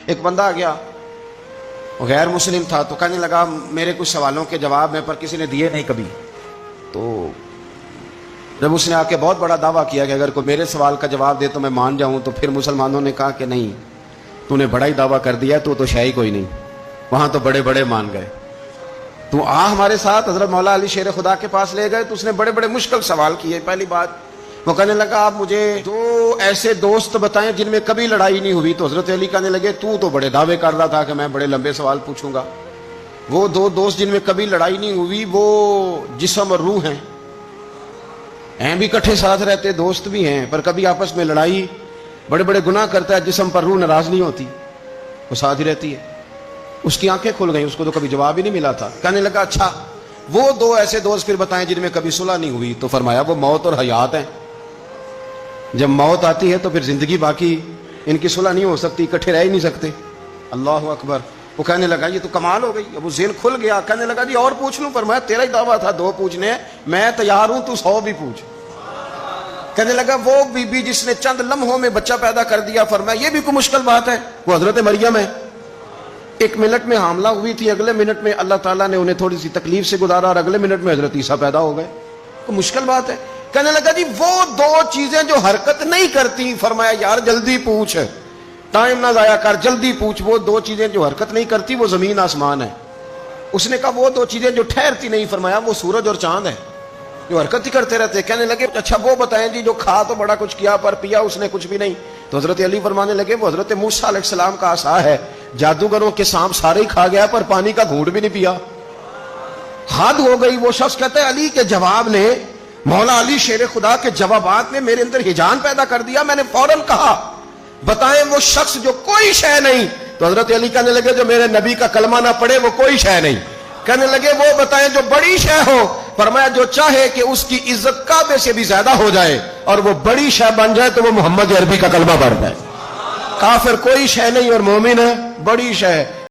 ایک بندہ آ گیا، وہ غیر مسلم تھا، تو کہنے لگا میرے کچھ سوالوں کے جواب میں پر کسی نے دیے نہیں کبھی. تو جب اس نے آ کے بہت بڑا دعویٰ کیا کہ اگر کوئی میرے سوال کا جواب دے تو میں مان جاؤں، تو پھر مسلمانوں نے کہا کہ نہیں، تو نے بڑا ہی دعویٰ کر دیا، تو شے ہی کوئی نہیں. وہاں تو بڑے بڑے مان گئے. تو ہمارے ساتھ حضرت مولا علی شیر خدا کے پاس لے گئے، تو اس نے بڑے بڑے مشکل سوال کیے. پہلی بات وہ کہنے لگا آپ مجھے 2 ایسے دوست بتائیں جن میں کبھی لڑائی نہیں ہوئی. تو حضرت علی کہنے لگے تو بڑے دعوے کر رہا تھا کہ میں بڑے لمبے سوال پوچھوں گا. وہ 2 دوست جن میں کبھی لڑائی نہیں ہوئی وہ جسم اور روح ہیں بھی کٹھے ساتھ رہتے، دوست بھی ہیں، پر کبھی آپس میں لڑائی، بڑے بڑے گناہ کرتا ہے، جسم پر روح ناراض نہیں ہوتی، وہ ساتھ ہی رہتی ہے. اس کی آنکھیں کھل گئیں، اس کو تو کبھی جواب ہی نہیں ملا تھا. کہنے لگا اچھا وہ 2 ایسے دوست پھر بتائیں جن میں کبھی صلح نہیں ہوئی. تو فرمایا وہ موت اور حیات ہیں. جب موت آتی ہے تو پھر زندگی باقی ان کی صلح نہیں ہو سکتی، اکٹھے رہ ہی نہیں سکتے. اللہ اکبر. وہ کہنے لگا یہ تو کمال ہو گئی. اب وہ ذہن کھل گیا. کہنے لگا جی اور پوچھ لوں؟ فرمایا تیرا ہی دعویٰ تھا 2 پوچھنے، میں تیار ہوں، تو 100 بھی پوچھ. کہنے لگا وہ بی بی جس نے چند لمحوں میں بچہ پیدا کر دیا، فرمایا یہ بھی کوئی مشکل بات ہے؟ وہ حضرت مریم ہے. 1 منٹ میں حاملہ ہوئی تھی، اگلے منٹ میں اللہ تعالیٰ نے انہیں تھوڑی سی تکلیف سے گزارا، اور اگلے منٹ میں حضرت عیسیٰ پیدا ہو گئے. کوئی مشکل بات ہے؟ کہنے لگا جی وہ 2 چیزیں جو حرکت نہیں کرتی. فرمایا یار جلدی پوچھ، ٹائم نہ ضائع کر، جلدی پوچھ. وہ 2 چیزیں جو حرکت نہیں کرتی وہ زمین آسمان ہے. اس نے کہا وہ 2 چیزیں جو ٹھہرتی نہیں. فرمایا وہ سورج اور چاند ہے جو حرکت ہی کرتے رہتے. کہنے لگے اچھا وہ بتائیں جی جو کھا تو بڑا کچھ کیا پر پیا اس نے کچھ بھی نہیں. تو حضرت علی فرمانے لگے وہ حضرت موسیٰ علیہ السلام کا عصا ہے، جادوگروں کے سانپ سارے ہی کھا گیا پر پانی کا گھونٹ بھی نہیں پیا. حد ہو گئی. وہ شخص کہتا ہے علی کے جواب نے، مولا علی شیر خدا کے جوابات نے میرے اندر ہجان پیدا کر دیا. میں نے فوراً کہا بتائیں وہ شخص جو کوئی شے نہیں. تو حضرت علی کہنے لگے جو میرے نبی کا کلمہ نہ پڑھے وہ کوئی شے نہیں. کہنے لگے وہ بتائیں جو بڑی شے ہو. فرمایا جو چاہے کہ اس کی عزت کعبے سے بھی زیادہ ہو جائے اور وہ بڑی شے بن جائے تو وہ محمد عربی کا کلمہ پڑھ جائے. کافر کوئی شے نہیں اور مومن ہے بڑی شے.